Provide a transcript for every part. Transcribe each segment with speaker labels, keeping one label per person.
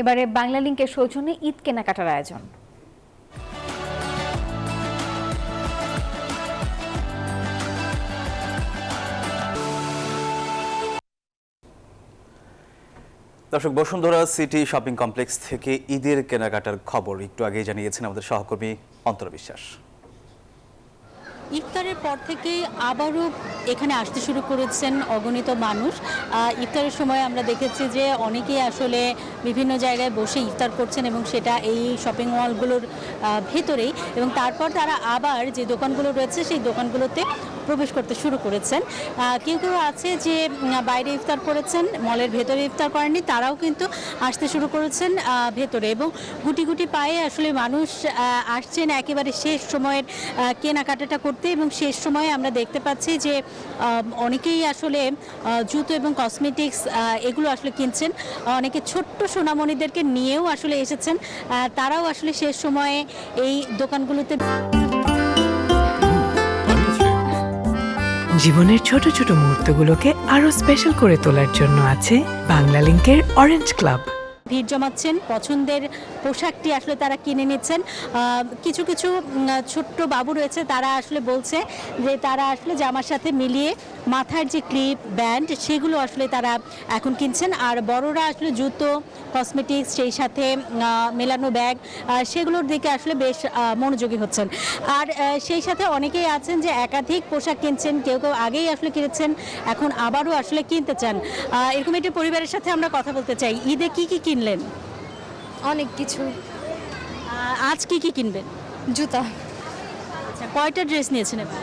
Speaker 1: এবারে বাংলা লিংকের সৌজন্যে ঈদ কেনাকাটার আয়োজন।
Speaker 2: দর্শক, বসুন্ধরা সিটি শপিং কমপ্লেক্স থেকে ঈদের কেনাকাটার খবর একটু আগেই জানিয়েছেন আমাদের সহকর্মী অন্তরা বিশ্বাস।
Speaker 3: ইফতারের পর থেকে আবারও এখানে আসতে শুরু করেছেন অগণিত মানুষ। ইফতারের সময় আমরা দেখেছি যে অনেকেই আসলে বিভিন্ন জায়গায় বসে ইফতার করছেন এবং সেটা এই শপিং মলগুলোর ভেতরেই, এবং তারপর তারা আবার যে দোকানগুলো রয়েছে সেই দোকানগুলোতে প্রবেশ করতে শুরু করেছেন। কেউ কেউ আছে যে বাইরে ইফতার করেছেন, মলের ভেতরে ইফতার করেননি, তারাও কিন্তু আসতে শুরু করেছেন ভেতরে, এবং গুটি গুটি পায়ে আসলে মানুষ আসছেন একেবারে শেষ সময়ের কেনাকাটাটা করতে। এবং শেষ সময়ে আমরা দেখতে পাচ্ছি যে অনেকেই আসলে জুতো এবং কসমেটিক্স এগুলো আসলে কিনছেন। অনেকে ছোট্ট সোনামণিদেরকে নিয়েও আসলে এসেছেন, তারাও আসলে শেষ সময়ে এই দোকানগুলোতে।
Speaker 4: জীবনের ছোট ছোট মুহূর্তগুলোকে আরো স্পেশাল করে তোলার জন্য আছে বাংলা লিংকের অরেঞ্জ ক্লাব।
Speaker 3: ভিড় জমাচ্ছেন, পছন্দের পোশাকটি আসলে তারা কিনে নিচ্ছেন। কিছু কিছু ছোট্ট বাবু রয়েছে, তারা আসলে বলছে যে তারা আসলে জামার সাথে মিলিয়ে মাথার যে ক্লিপ, ব্যান্ড, সেগুলো আসলে তারা এখন কিনছেন। আর বড়রা আসলে জুতো, কসমেটিক্স, সেই সাথে মেলানো ব্যাগ, সেগুলোর দিকে আসলে বেশ মনোযোগী হচ্ছেন। আর সেই সাথে অনেকেই আছেন যে একাধিক পোশাক কিনছেন, কেউ কেউ আগেই আসলে কিনেছেন, এখন আবারও আসলে কিনতে চান। এরকম একটি পরিবারের সাথে আমরা কথা বলতে চাই। ঈদে কি কি কিনলেন?
Speaker 5: অনেক কিছু।
Speaker 3: আজ কি কি কিনবেন?
Speaker 5: জুতা।
Speaker 3: আচ্ছা, কয়টা ড্রেস নিয়েছেন এবার?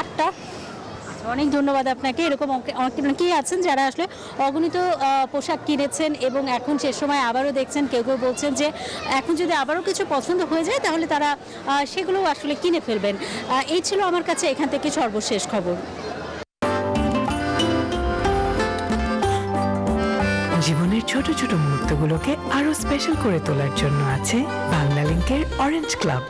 Speaker 5: 8টা।
Speaker 3: অনেক ধন্যবাদ আপনাকে। এরকম অনেকেই আছেন যারা আসলে অগণিত পোশাক কিনেছেন এবং এখন শেষ সময় আবারও দেখছেন, কেউ কেউ বলছেন যে এখন যদি আবারও কিছু পছন্দ হয়ে যায় তাহলে তারা সেগুলো আসলে কিনে ফেলবেন। এই ছিল আমার কাছে এখান থেকে সর্বশেষ খবর।
Speaker 4: জীবনের ছোট ছোট মুহূর্তগুলোকে আরো স্পেশাল করে তোলার জন্য আছে বাংলা লিংকের অরেঞ্জ ক্লাব।